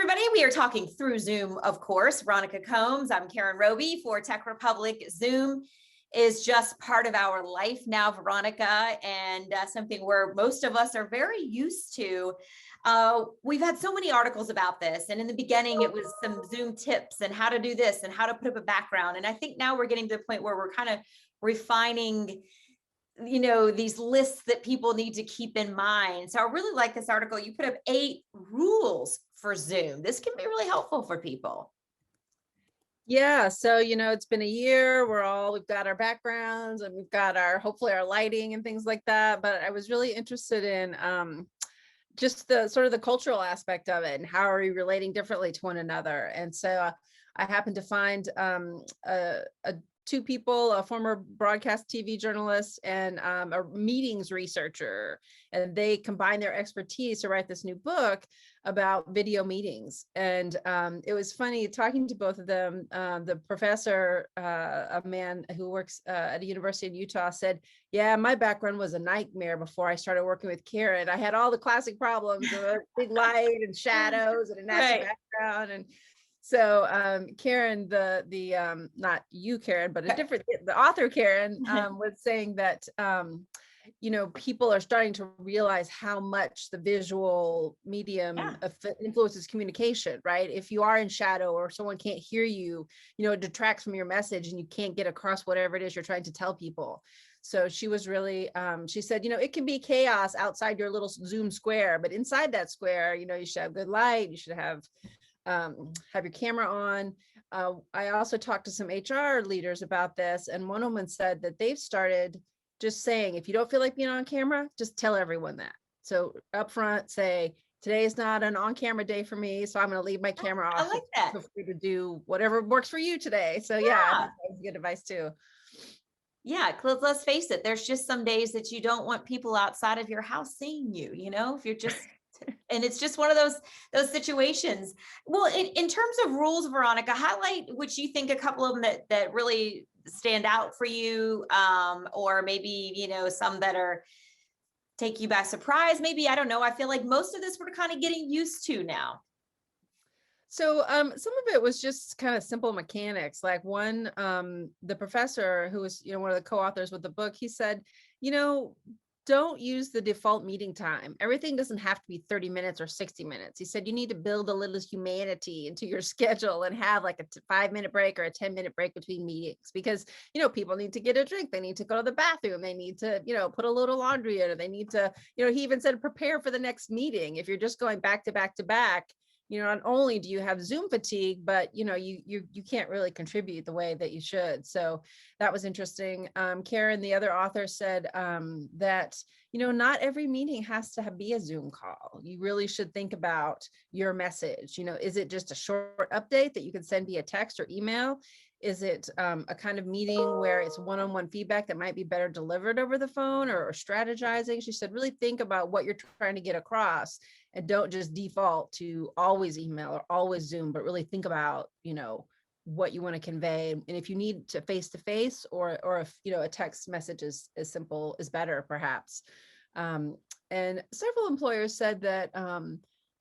everybody. We are talking through Zoom, of course. Veronica Combs, I'm Karen Roby for TechRepublic. Zoom is just part of our life now, Veronica, and something where most of us are very used to. We've had so many articles about this, and in the beginning, it was some Zoom tips and how to do this and how to put up a background. And I think now we're getting to the point where we're kind of refining these lists that people need to keep in mind. So I really like this article. You put up 8 rules for Zoom. This can be really helpful for people. Yeah, so it's been a year. We've got our backgrounds and we've got hopefully our lighting and things like that. But I was really interested in just the sort of the cultural aspect of it and how are we relating differently to one another. And so I happened to find two people, a former broadcast TV journalist and a meetings researcher, and they combined their expertise to write this new book about video meetings. And it was funny talking to both of them. The professor, a man who works at a university in Utah, said, yeah, my background was a nightmare before I started working with Karen. I had all the classic problems of a big light and shadows and a nasty background. And so Karen, the not you, Karen, but the author, Karen, was saying that, people are starting to realize how much the visual medium influences communication, right? If you are in shadow or someone can't hear you, it detracts from your message and you can't get across whatever it is you're trying to tell people. So she was really, she said, it can be chaos outside your little Zoom square, but inside that square, you should have good light, you should have your camera on. I also talked to some HR leaders about this, and one woman said that they've started just saying, if you don't feel like being on camera, just tell everyone that. So up front, say, today is not an on-camera day for me, so I'm going to leave my camera off. I like that. Feel free to do whatever works for you today. So yeah, I think that's good advice too. Yeah, let's face it. There's just some days that you don't want people outside of your house seeing you, if you're just, and it's just one of those situations. Well, in terms of rules, Veronica, highlight which you think a couple of them that really stand out for you, or maybe, some that are take you by surprise. Maybe, I don't know. I feel like most of this we're kind of getting used to now. So some of it was just kind of simple mechanics. Like one, the professor who was, one of the co-authors with the book, he said, don't use the default meeting time. Everything doesn't have to be 30 minutes or 60 minutes. He said, you need to build a little humanity into your schedule and have like a 5-minute break or a 10-minute break between meetings, because, people need to get a drink. They need to go to the bathroom. They need to, put a load of laundry in, or they need to, he even said, prepare for the next meeting. If you're just going back to back to back, not only do you have Zoom fatigue, but you can't really contribute the way that you should. So that was interesting. Karen, the other author, said that not every meeting has to be a Zoom call. You really should think about your message. Is it just a short update that you can send via text or email? Is it a kind of meeting where it's one-on-one feedback that might be better delivered over the phone, or strategizing? She said, really think about what you're trying to get across, and don't just default to always email or always Zoom, but really think about, what you want to convey. And if you need to face-to-face, or if, a text message is simple, is better perhaps. And several employers said that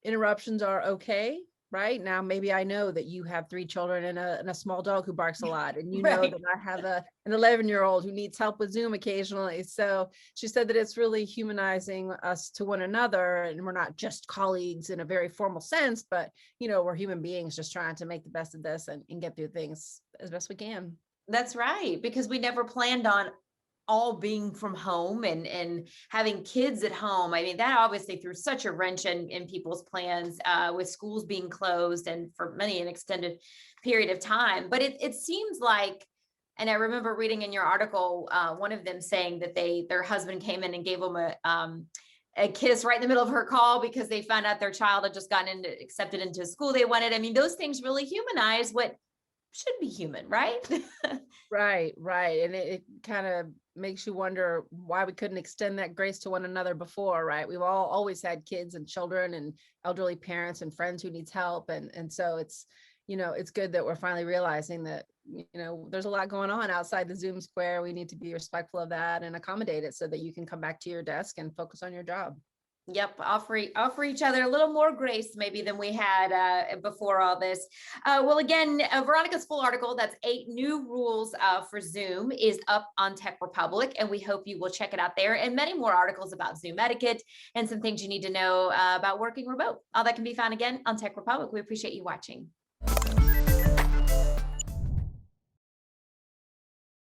interruptions are okay. Right now, maybe I know that you have 3 children and a small dog who barks a lot, and know that I have an 11-year-old who needs help with Zoom occasionally. So she said that it's really humanizing us to one another, and we're not just colleagues in a very formal sense, but we're human beings just trying to make the best of this and get through things as best we can. That's right, because we never planned on all being from home and having kids at home. I mean, that obviously threw such a wrench in people's plans, with schools being closed and for many an extended period of time. But it seems like, and I remember reading in your article, one of them saying that their husband came in and gave them a kiss right in the middle of her call because they found out their child had just gotten accepted into a school they wanted. I mean, those things really humanize what should be human, right? Right. And it kind of makes you wonder why we couldn't extend that grace to one another before, right? We've all always had kids and children and elderly parents and friends who needs help. And so it's, it's good that we're finally realizing that, there's a lot going on outside the Zoom square. We need to be respectful of that and accommodate it so that you can come back to your desk and focus on your job. Yep, offer each other a little more grace maybe than we had before all this. Well, again, Veronica's full article, that's 8 new rules for Zoom, is up on Tech Republic, and we hope you will check it out there, and many more articles about Zoom etiquette and some things you need to know about working remote. All that can be found again on Tech Republic. We appreciate you watching.